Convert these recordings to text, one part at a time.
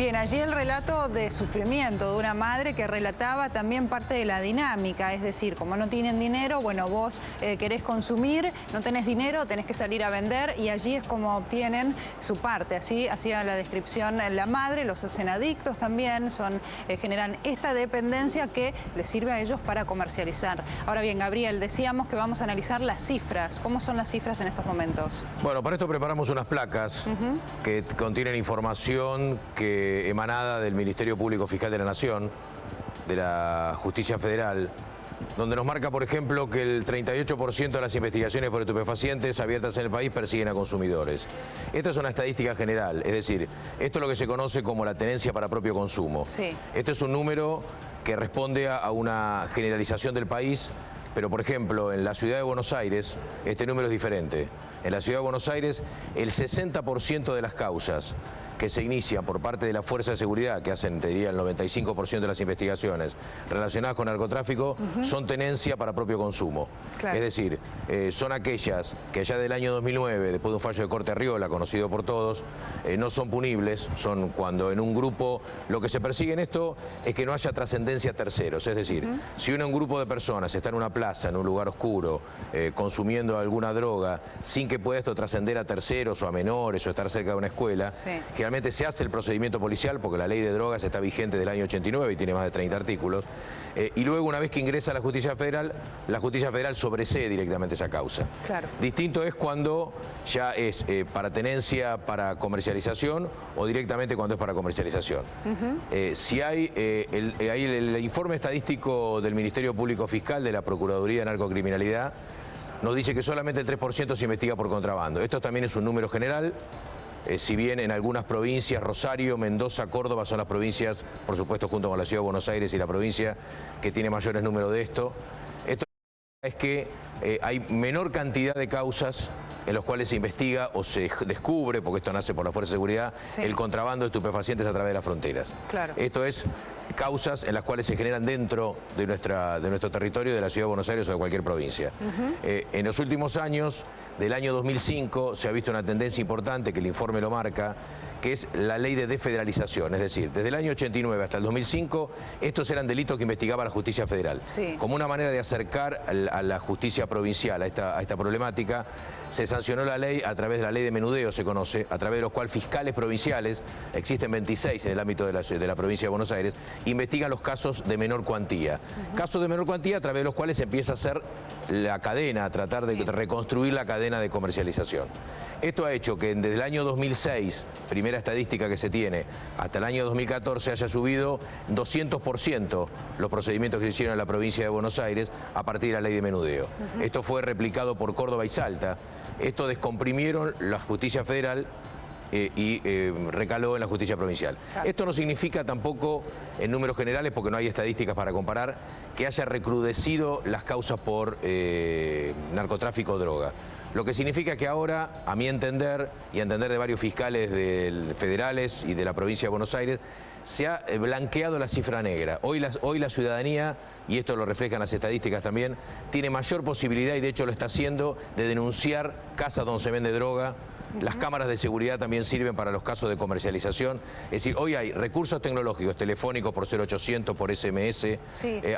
Bien, allí el relato de sufrimiento de una madre que relataba también parte de la dinámica, es decir, como no tienen dinero, bueno, vos querés consumir, no tenés dinero, tenés que salir a vender y allí es como obtienen su parte. Así hacía la descripción la madre, los hacen adictos también, generan esta dependencia que les sirve a ellos para comercializar. Ahora bien, Gabriel, decíamos que vamos a analizar las cifras. ¿Cómo son las cifras en estos momentos? Bueno, para esto preparamos unas placas que contienen información emanada del Ministerio Público Fiscal de la Nación, de la Justicia Federal, donde nos marca, por ejemplo, que el 38% de las investigaciones por estupefacientes abiertas en el país persiguen a consumidores. Esta es una estadística general, es decir, esto es lo que se conoce como la tenencia para propio consumo. Sí. Este es un número que responde a una generalización del país, pero, por ejemplo, en la ciudad de Buenos Aires, este número es diferente. En la ciudad de Buenos Aires, el 60% de las causas que se inician por parte de la Fuerza de Seguridad, que hacen, te diría, el 95% de las investigaciones relacionadas con narcotráfico, son tenencia para propio consumo. Claro. Es decir, son aquellas que allá del año 2009, después de un fallo de Corte Arriola, conocido por todos, no son punibles, son cuando en un grupo lo que se persigue en esto es que no haya trascendencia a terceros. Es decir, si un grupo de personas está en una plaza, en un lugar oscuro, consumiendo alguna droga, sin que pueda esto trascender a terceros o a menores o estar cerca de una escuela, generalmente se hace el procedimiento policial porque la ley de drogas está vigente del año 89 y tiene más de 30 artículos. Y luego, una vez que ingresa a la Justicia Federal sobresee directamente esa causa. Claro. Distinto es cuando ya es para tenencia, para comercialización o directamente cuando es para comercialización. Si hay el informe estadístico del Ministerio Público Fiscal de la Procuraduría de Narcocriminalidad nos dice que solamente el 3% se investiga por contrabando. Esto también es un número general. Si bien en algunas provincias, Rosario, Mendoza, Córdoba son las provincias, por supuesto junto con la Ciudad de Buenos Aires y la provincia que tiene mayores números de esto es que hay menor cantidad de causas en los cuales se investiga o se descubre, porque esto nace por la Fuerza de Seguridad, el contrabando de estupefacientes a través de las fronteras. Claro. Esto es causas en las cuales se generan dentro de nuestro territorio, de la Ciudad de Buenos Aires o de cualquier provincia. En los últimos años, del año 2005, se ha visto una tendencia importante, que el informe lo marca, que es la ley de desfederalización. Es decir, desde el año 89 hasta el 2005, estos eran delitos que investigaba la Justicia Federal. Como una manera de acercar a la justicia provincial a esta problemática, se sancionó la ley a través de la ley de menudeo, se conoce, a través de los cuales fiscales provinciales, existen 26 en el ámbito de la provincia de Buenos Aires, investigan los casos de menor cuantía. Casos de menor cuantía a través de los cuales se empieza a hacer la cadena, a tratar de reconstruir la cadena de comercialización. Esto ha hecho que desde el año 2006, primera estadística que se tiene, hasta el año 2014 haya subido 200% los procedimientos que se hicieron en la provincia de Buenos Aires a partir de la ley de menudeo. Esto fue replicado por Córdoba y Salta. Esto descomprimieron la Justicia Federal y recaló en la Justicia Provincial. Claro. Esto no significa tampoco, en números generales, porque no hay estadísticas para comparar, que haya recrudecido las causas por narcotráfico o droga. Lo que significa que ahora, a mi entender, y a entender de varios fiscales federales y de la provincia de Buenos Aires, se ha blanqueado la cifra negra. Hoy la ciudadanía, y esto lo reflejan las estadísticas también, tiene mayor posibilidad, y de hecho lo está haciendo, de denunciar casas donde se vende droga. Las cámaras de seguridad también sirven para los casos de comercialización. Es decir, hoy hay recursos tecnológicos, telefónicos por 0800, por SMS,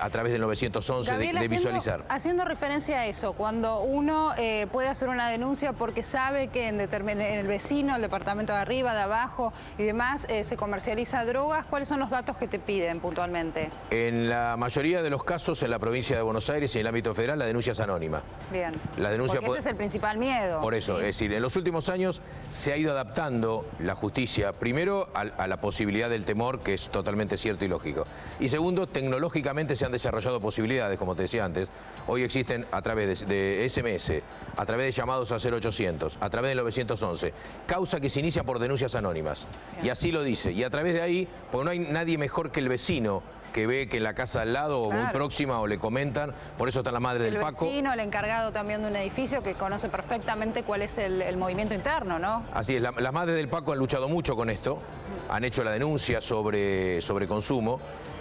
a través del 911, Gabriel, de visualizar. Haciendo referencia a eso, cuando uno puede hacer una denuncia porque sabe que en el vecino, el departamento de arriba, de abajo y demás, se comercializa drogas, ¿cuáles son los datos que te piden puntualmente? En la mayoría de los casos, en la provincia de Buenos Aires y en el ámbito federal, la denuncia es anónima. Bien, la denuncia porque ese es el principal miedo. Por eso, es decir, en los últimos años se ha ido adaptando la justicia, primero a la posibilidad del temor, que es totalmente cierto y lógico. Y segundo, tecnológicamente se han desarrollado posibilidades, como te decía antes. Hoy existen a través de SMS, a través de llamados a 0800, a través del 911, causa que se inicia por denuncias anónimas. Bien. Y así lo dice. Y a través de ahí, porque no hay nadie mejor que el vecino, que ve que en la casa al lado o muy próxima o le comentan, por eso está la madre del Paco. El vecino, el encargado también de un edificio que conoce perfectamente cuál es el movimiento interno, ¿no? Así es, las madres del Paco han luchado mucho con esto, han hecho la denuncia sobre consumo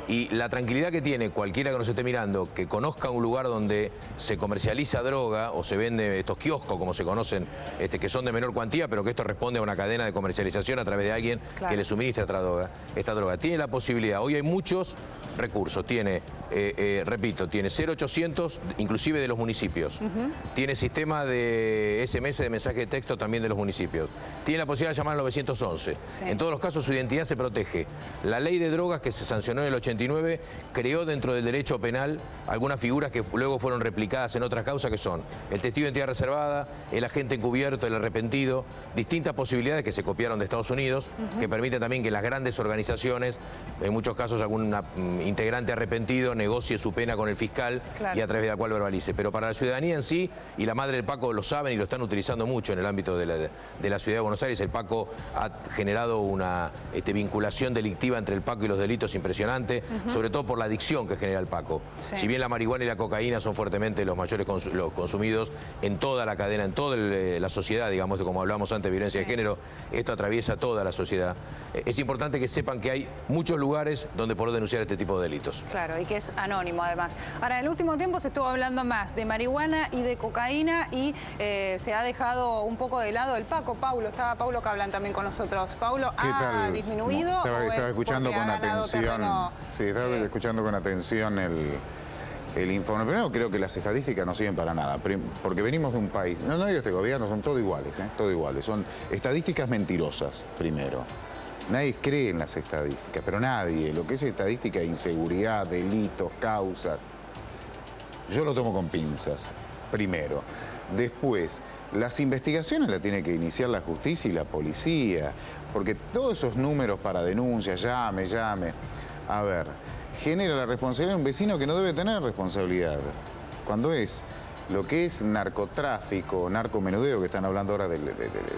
Y la tranquilidad que tiene cualquiera que nos esté mirando, que conozca un lugar donde se comercializa droga o se vende estos kioscos, como se conocen, que son de menor cuantía, pero que esto responde a una cadena de comercialización a través de alguien que le suministra esta droga. Tiene la posibilidad, hoy hay muchos recursos, tiene, repito, tiene 0800, inclusive de los municipios, tiene sistema de SMS, de mensaje de texto también de los municipios, tiene la posibilidad de llamar al 911, en todos los casos su identidad se protege. La ley de drogas que se sancionó en el 89 creó dentro del derecho penal algunas figuras que luego fueron replicadas en otras causas, que son el testigo de identidad reservada, el agente encubierto, el arrepentido, distintas posibilidades que se copiaron de Estados Unidos, que permiten también que las grandes organizaciones, en muchos casos algún integrante arrepentido, negocie su pena con el fiscal y a través de la cual verbalice. Pero para la ciudadanía en sí, y la madre del Paco lo saben y lo están utilizando mucho en el ámbito de la ciudad de Buenos Aires, el Paco ha generado una vinculación delictiva entre el Paco y los delitos impresionante, sobre todo por la adicción que genera el Paco. Si bien la marihuana y la cocaína son fuertemente los mayores los consumidos en toda la cadena, en toda la sociedad, digamos, como hablamos antes, violencia de género, esto atraviesa toda la sociedad. Es importante que sepan que hay muchos lugares donde poder denunciar este tipo de delitos. Claro, y que es anónimo además. Ahora, en el último tiempo se estuvo hablando más de marihuana y de cocaína y se ha dejado un poco de lado el Paco. Paulo, estaba Paulo Cablan también con nosotros. Paulo, ¿ha disminuido? Estaba escuchando con atención. Sí, estaba escuchando con atención el informe. Primero, creo que las estadísticas no sirven para nada, porque venimos de un país, no digo este gobierno, son todos iguales, todo iguales. Son estadísticas mentirosas, primero. Nadie cree en las estadísticas, pero nadie. Lo que es estadística de inseguridad, delitos, causas, yo lo tomo con pinzas, primero. Después, las investigaciones las tiene que iniciar la justicia y la policía, porque todos esos números para denuncias, llame, a ver, genera la responsabilidad de un vecino que no debe tener responsabilidad. Cuando es lo que es narcotráfico, narcomenudeo, que están hablando ahora del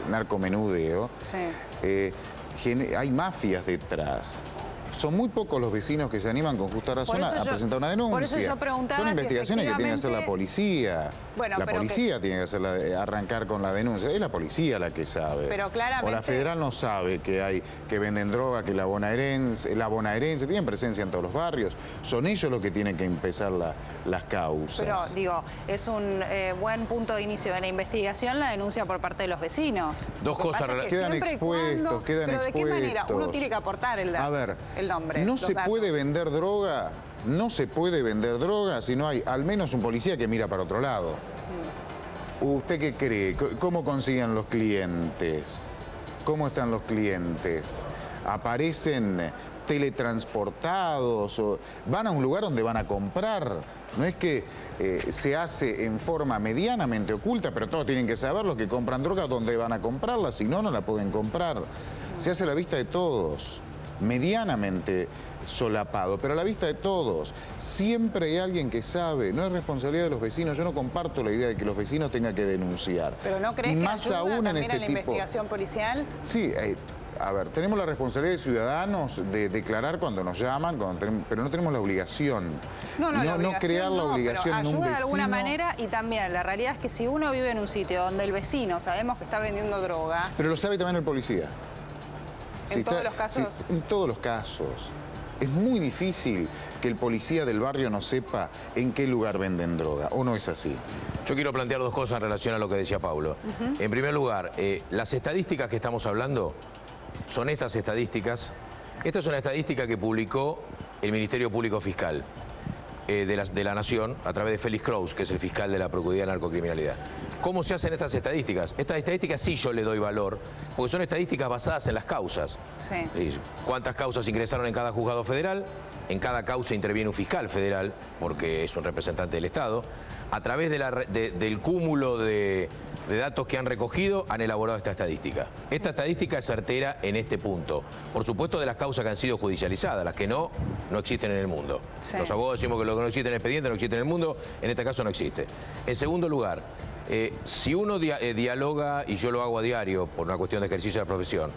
narcomenudeo, hay mafias detrás. Son muy pocos los vecinos que se animan con justa razón a presentar una denuncia. Por eso yo preguntaba. Son investigaciones que tiene que hacer la policía. Bueno, la policía tiene que arrancar con la denuncia. Es la policía la que sabe. Pero claramente. O la federal no sabe que venden droga, que la bonaerense tienen presencia en todos los barrios. Son ellos los que tienen que empezar las causas. Pero digo, es un buen punto de inicio de la investigación la denuncia por parte de los vecinos. Dos cosas quedan expuestos, pero ¿de qué manera? Uno tiene que aportar el nombre. No se puede vender droga. No se puede vender droga si no hay al menos un policía que mira para otro lado. ¿Usted qué cree? ¿Cómo consiguen los clientes? ¿Cómo están los clientes? ¿Aparecen teletransportados? ¿O van a un lugar donde van a comprar? No es que se hace en forma medianamente oculta, pero todos tienen que saber los que compran droga dónde van a comprarla, si no, no la pueden comprar. Se hace a la vista de todos, medianamente solapado, pero a la vista de todos. Siempre hay alguien que sabe, no es responsabilidad de los vecinos. Yo no comparto la idea de que los vecinos tengan que denunciar. ¿Pero no crees que ayuda también a la investigación policial? Sí, a ver, tenemos la responsabilidad de ciudadanos de declarar cuando nos llaman, pero no tenemos la obligación. No crear la obligación en un vecino. Ayuda de alguna manera, y también la realidad es que si uno vive en un sitio donde el vecino sabemos que está vendiendo droga... Pero lo sabe también el policía. ¿En todos los casos? En todos los casos. Es muy difícil que el policía del barrio no sepa en qué lugar venden droga, ¿o no es así? Yo quiero plantear dos cosas en relación a lo que decía Paulo. En primer lugar, las estadísticas que estamos hablando son estas estadísticas. Esta es una estadística que publicó el Ministerio Público Fiscal de la Nación a través de Félix Kraus, que es el fiscal de la Procuraduría de Narcocriminalidad. ¿Cómo se hacen estas estadísticas? Estas estadísticas sí yo le doy valor, porque son estadísticas basadas en las causas. ¿Cuántas causas ingresaron en cada juzgado federal? En cada causa interviene un fiscal federal, porque es un representante del Estado. A través del cúmulo de datos que han recogido, han elaborado esta estadística. Esta estadística es certera en este punto. Por supuesto, de las causas que han sido judicializadas, las que no existen en el mundo. Los abogados decimos que lo que no existe en el expediente no existe en el mundo, en este caso no existe. En segundo lugar, si uno dialoga, y yo lo hago a diario por una cuestión de ejercicio de la profesión,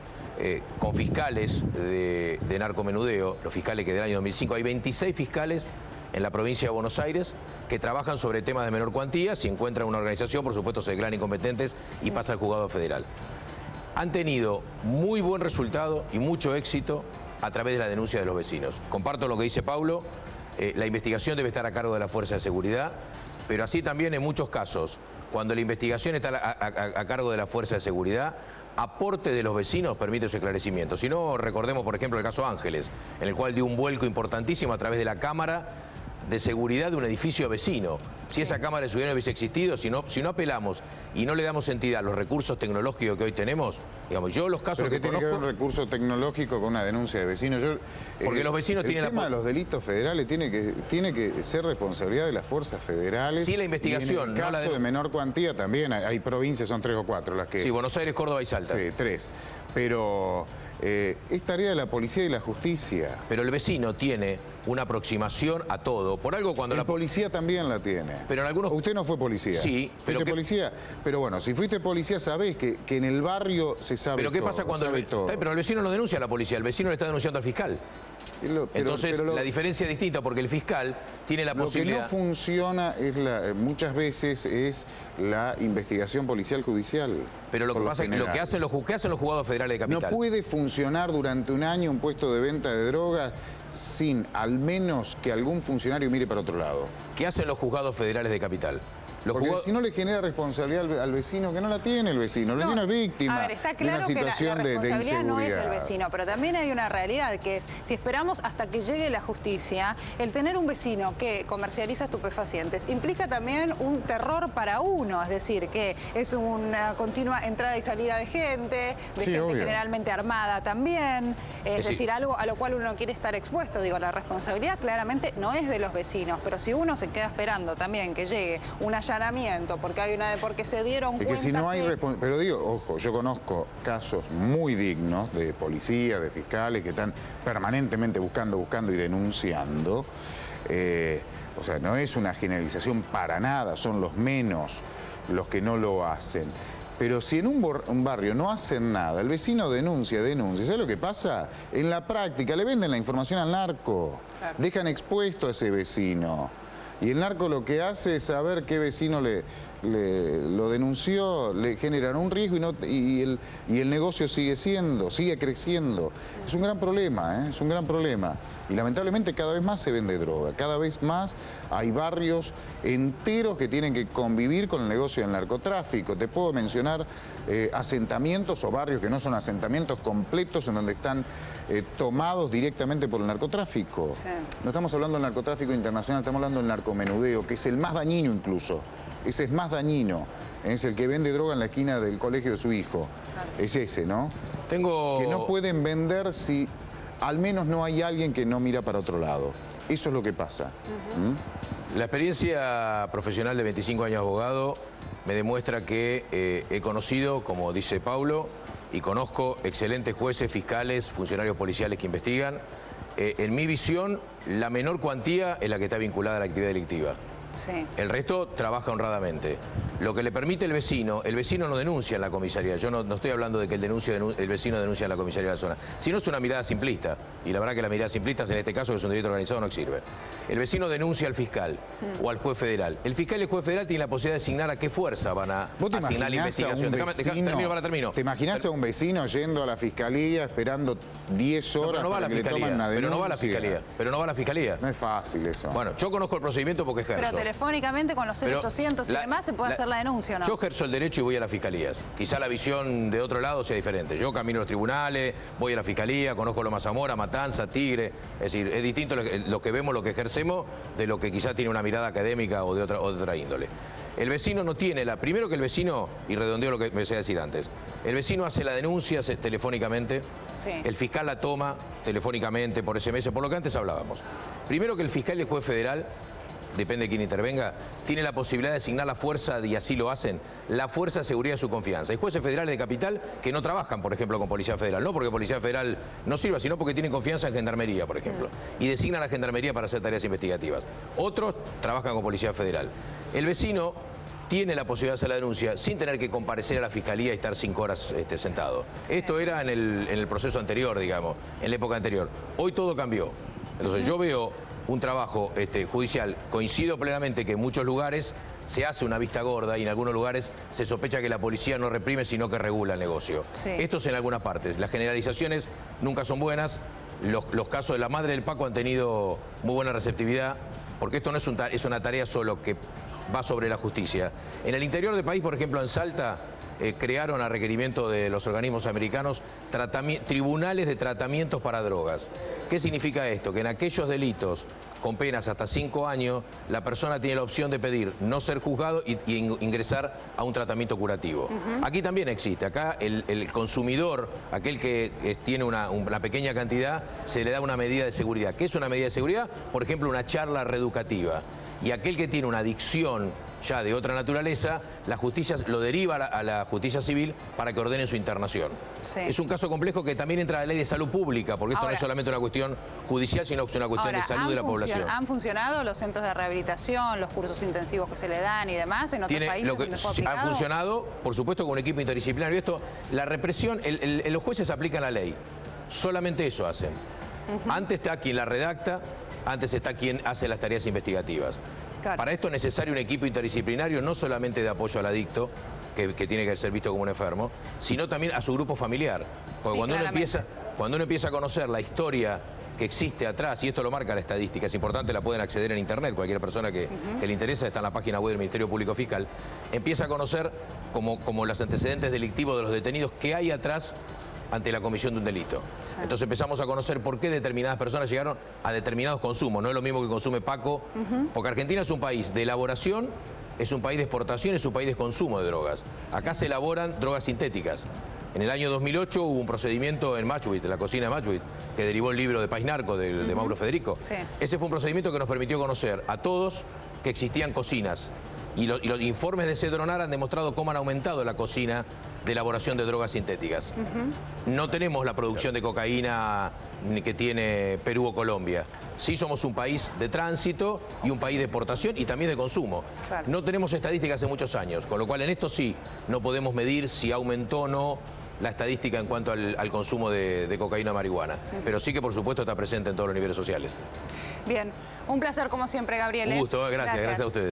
con fiscales de narcomenudeo, los fiscales que del año 2005, hay 26 fiscales en la provincia de Buenos Aires que trabajan sobre temas de menor cuantía. Si encuentran una organización, por supuesto, se declaran incompetentes y pasa al juzgado federal. Han tenido muy buen resultado y mucho éxito a través de la denuncia de los vecinos. Comparto lo que dice Paulo, la investigación debe estar a cargo de la Fuerza de Seguridad, pero así también en muchos casos, cuando la investigación está a cargo de la Fuerza de Seguridad, aporte de los vecinos permite su esclarecimiento. Si no, recordemos por ejemplo el caso Ángeles, en el cual dio un vuelco importantísimo a través de la cámara de seguridad de un edificio vecino. Si esa cámara de seguridad no hubiese existido, si no apelamos y no le damos entidad a los recursos tecnológicos que hoy tenemos, digamos, yo los casos que tiene conozco... que ver un recurso tecnológico con una denuncia de vecinos? Porque los vecinos tienen el tema de los delitos federales tiene que ser responsabilidad de las fuerzas federales. Sí, la investigación. Y en el caso de menor cuantía también, hay provincias, son 3 o 4 las que... Sí, Buenos Aires, Córdoba y Salta. Sí, 3. Pero es tarea de la policía y la justicia. Pero el vecino tiene una aproximación a todo. Por algo cuando la policía también la tiene. Pero en algunos... Usted no fue policía. Sí, pero... policía. Pero bueno, si fuiste policía sabés que en el barrio se sabe todo. Pero ¿qué pasa cuando Pero el vecino no denuncia a la policía, el vecino le está denunciando al fiscal. Entonces la diferencia es distinta porque el fiscal tiene la posibilidad... Lo que no funciona muchas veces es la investigación policial judicial. Pero lo que pasa es que lo que hacen los juzgados federales de capital... No puede funcionar durante un año un puesto de venta de drogas sin al menos que algún funcionario mire para otro lado. ¿Qué hacen los juzgados federales de capital? Porque si no le genera responsabilidad al vecino, que no la tiene el vecino. El vecino es víctima. A ver, está claro de una situación que la responsabilidad de no es inseguridad. del vecino, pero también hay una realidad que es, si esperamos hasta que llegue la justicia, el tener un vecino que comercializa estupefacientes implica también un terror para uno, es decir, que es una continua entrada y salida de gente gente obvio. generalmente armada también, es decir, algo a lo cual uno no quiere estar expuesto. Digo, la responsabilidad claramente no es de los vecinos, pero si uno se queda esperando también que llegue un allanamiento porque se dieron cuenta que si no hay pero digo, ojo, yo conozco casos muy dignos de policías, de fiscales que están permanentemente buscando y denunciando. O sea, no es una generalización para nada, son los menos los que no lo hacen. Pero si en un barrio no hacen nada, el vecino denuncia. ¿Sabe lo que pasa? En la práctica le venden la información al narco, dejan expuesto a ese vecino. Y el narco lo que hace es saber qué vecino lo denunció, le generan un riesgo y el negocio sigue creciendo. Es un gran problema, es un gran problema. Y lamentablemente cada vez más se vende droga, cada vez más hay barrios enteros que tienen que convivir con el negocio del narcotráfico. Te puedo mencionar asentamientos o barrios que no son asentamientos completos en donde están tomados directamente por el narcotráfico. Sí. No estamos hablando del narcotráfico internacional, estamos hablando del narcomenudeo, que es el más dañino incluso. Ese es más dañino. Es el que vende droga en la esquina del colegio de su hijo. Claro. Es ese, ¿no? Que no pueden vender si al menos no hay alguien que no mira para otro lado. Eso es lo que pasa. La experiencia profesional de 25 años de abogado me demuestra que he conocido, como dice Paulo, y conozco excelentes jueces, fiscales, funcionarios policiales que investigan. En mi visión, la menor cuantía es la que está vinculada a la actividad delictiva. Sí. El resto trabaja honradamente. Lo que le permite el vecino no denuncia en la comisaría. Yo no estoy hablando de que el vecino denuncia en la comisaría de la zona. Sino es una mirada simplista. Y la verdad que las miradas simplistas en este caso, que es un delito organizado, no sirven. El vecino denuncia al fiscal o al juez federal. El fiscal y el juez federal tienen la posibilidad de asignar a qué fuerza van a asignar la investigación. Termino. ¿Te imaginas a un vecino yendo a la fiscalía esperando 10 horas pero no va a la fiscalía, pero no va a la fiscalía. Pero no va a la fiscalía. No es fácil eso. Bueno, yo conozco el procedimiento porque ejerzo. Pero telefónicamente con los 0800 y demás se puede hacer la denuncia, ¿no? Yo ejerzo el derecho y voy a las fiscalías. Quizá la visión de otro lado sea diferente. Yo camino a los tribunales, voy a la fiscalía, conozco Loma Zamora, Matanza, Tigre. Es decir, es distinto lo que vemos, lo que ejercemos, de lo que quizá tiene una mirada académica o de otra índole. El vecino no tiene primero que el vecino, y redondeo lo que me decía decir antes, el vecino hace la denuncia telefónicamente, el fiscal la toma telefónicamente, por SMS, por lo que antes hablábamos. Primero que el fiscal y el juez federal, depende de quién intervenga, tiene la posibilidad de asignar la fuerza, y así lo hacen, la fuerza de seguridad de su confianza. Hay jueces federales de capital que no trabajan, por ejemplo, con Policía Federal, no porque Policía Federal no sirva, sino porque tienen confianza en Gendarmería, por ejemplo, y designan a la Gendarmería para hacer tareas investigativas. Otros trabajan con Policía Federal. El vecino tiene la posibilidad de hacer la denuncia sin tener que comparecer a la fiscalía y estar 5 horas sentado. Esto era en el proceso anterior, digamos, en la época anterior. Hoy todo cambió. Entonces yo veo un trabajo judicial. Coincido plenamente que en muchos lugares se hace una vista gorda y en algunos lugares se sospecha que la policía no reprime, sino que regula el negocio. Esto es en algunas partes. Las generalizaciones nunca son buenas. los casos de la madre del Paco han tenido muy buena receptividad, porque esto no es una tarea solo que va sobre la justicia. En el interior del país, por ejemplo, en Salta, crearon a requerimiento de los organismos americanos tribunales de tratamientos para drogas. ¿Qué significa esto? Que en aquellos delitos con penas hasta 5 años, la persona tiene la opción de pedir no ser juzgado y ingresar a un tratamiento curativo. Aquí también existe. Acá el consumidor, aquel que tiene una pequeña cantidad, se le da una medida de seguridad. ¿Qué es una medida de seguridad? Por ejemplo, una charla reeducativa. Y aquel que tiene una adicción ya de otra naturaleza, la justicia lo deriva a la justicia civil para que ordene su internación. Sí. Es un caso complejo que también entra a la ley de salud pública, porque esto no es solamente una cuestión judicial, sino que es una cuestión de salud de la población. ¿Han funcionado los centros de rehabilitación, los cursos intensivos que se le dan y demás en otros países? Han funcionado, por supuesto, con un equipo interdisciplinario. Esto, la represión, los jueces aplican la ley. Solamente eso hacen. Antes está quien la redacta, antes está quien hace las tareas investigativas. Claro. Para esto es necesario un equipo interdisciplinario, no solamente de apoyo al adicto, que tiene que ser visto como un enfermo, sino también a su grupo familiar. Porque cuando uno empieza a conocer la historia que existe atrás, y esto lo marca la estadística, es importante, la pueden acceder en internet, cualquier persona que le interesa, está en la página web del Ministerio Público Fiscal, empieza a conocer como los antecedentes delictivos de los detenidos que hay atrás ante la comisión de un delito. Sí. Entonces empezamos a conocer por qué determinadas personas llegaron a determinados consumos. No es lo mismo que consume Paco, porque Argentina es un país de elaboración, es un país de exportación, es un país de consumo de drogas. Acá se elaboran drogas sintéticas. En el año 2008 hubo un procedimiento en Matchwit, en la cocina de Matchwit, que derivó el libro de País Narco de Mauro Federico. Sí. Ese fue un procedimiento que nos permitió conocer a todos que existían cocinas. Y los informes de Cedronar han demostrado cómo han aumentado la cocina de elaboración de drogas sintéticas. No tenemos la producción de cocaína que tiene Perú o Colombia. Sí somos un país de tránsito y un país de exportación y también de consumo. Claro. No tenemos estadísticas hace muchos años, con lo cual en esto sí no podemos medir si aumentó o no la estadística en cuanto al consumo de cocaína o marihuana. Pero sí que por supuesto está presente en todos los niveles sociales. Bien, un placer como siempre, Gabriel. Un gusto, gracias a ustedes.